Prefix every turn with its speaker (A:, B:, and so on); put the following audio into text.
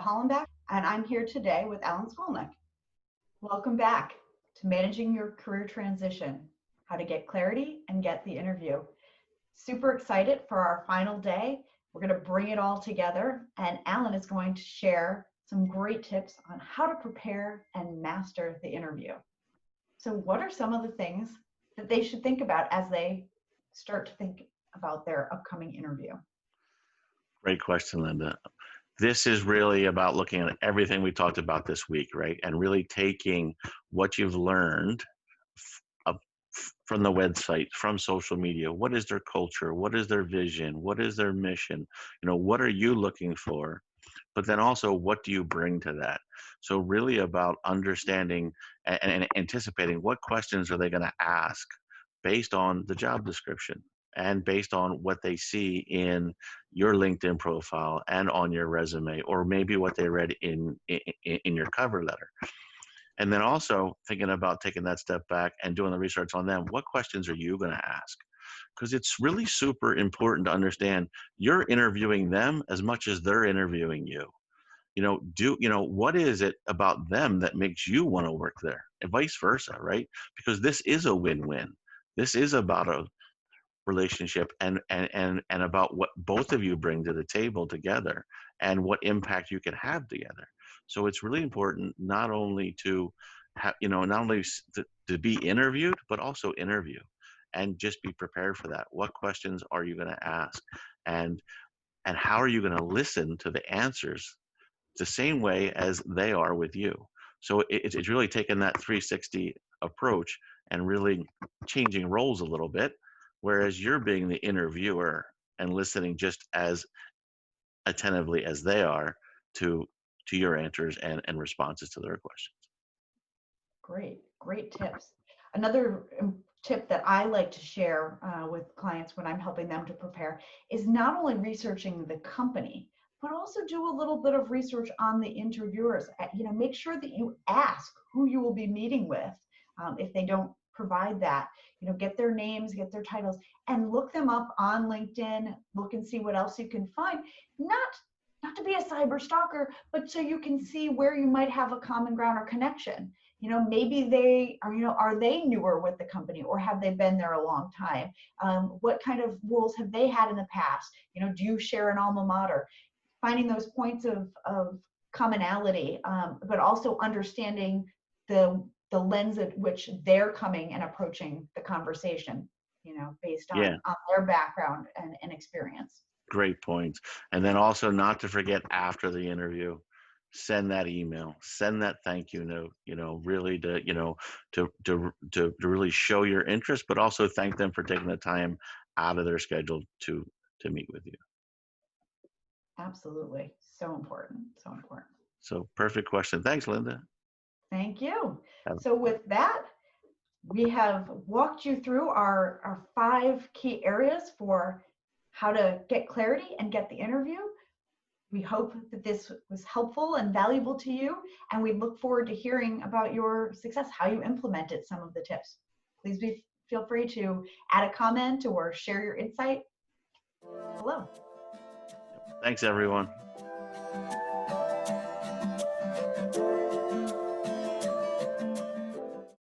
A: Hollenbach, and I'm here today with Alan Scholnick. Welcome back to Managing Your Career Transition, how to get clarity and get the interview. Super excited for our final day. We're going to bring it all together, and Alan is going to share some great tips on how to prepare and master the interview. So what are some of the things that they should think about as they start to think about their upcoming interview?
B: Great question, Linda. This is really about looking at everything we talked about this week, right? And really taking what you've learned from the website, from social media. What is their culture? What is their vision? What is their mission? What are you looking for? But then also, what do you bring to that? So really about understanding and anticipating what questions are they going to ask based on the job description and based on what they see in your LinkedIn profile and on your resume, or maybe what they read in your cover letter. And then also thinking about taking that step back and doing the research on them. What questions are you going to ask? Because it's really super important to understand you're interviewing them as much as they're interviewing you. What is it about them that makes you want to work there, and vice versa, right? Because this is a win-win. This is about a relationship and about what both of you bring to the table together and what impact you can have together. So it's really important not only to have, to be interviewed, but also interview, and just be prepared for that. What questions are you going to ask, and how are you going to listen to the answers the same way as they are with you? So it's really taking that 360 approach and really changing roles a little bit, whereas you're being the interviewer and listening just as attentively as they are to your answers and responses to their questions.
A: Great tips. Another tip that I like to share with clients when I'm helping them to prepare is not only researching the company, but also do a little bit of research on the interviewers. Make sure that you ask who you will be meeting with. If they don't provide that, get their names, get their titles, and look them up on LinkedIn. Look and see what else you can find. Not to be a cyber stalker, but so you can see where you might have a common ground or connection. Maybe they are they newer with the company, or have they been there a long time? What kind of roles have they had in the past? Do you share an alma mater? Finding those points of commonality, but also understanding the lens at which they're coming and approaching the conversation, based on their background and experience.
B: Great points. And then also not to forget, after the interview, send that email, send that thank you note, really to really show your interest, but also thank them for taking the time out of their schedule to meet with you.
A: Absolutely. So important. So important.
B: So perfect question. Thanks, Linda.
A: Thank you. So with that, we have walked you through our 5 key areas for how to get clarity and get the interview. We hope that this was helpful and valuable to you, and we look forward to hearing about your success, how you implemented some of the tips. Please feel free to add a comment or share your insight below.
B: Thanks, everyone.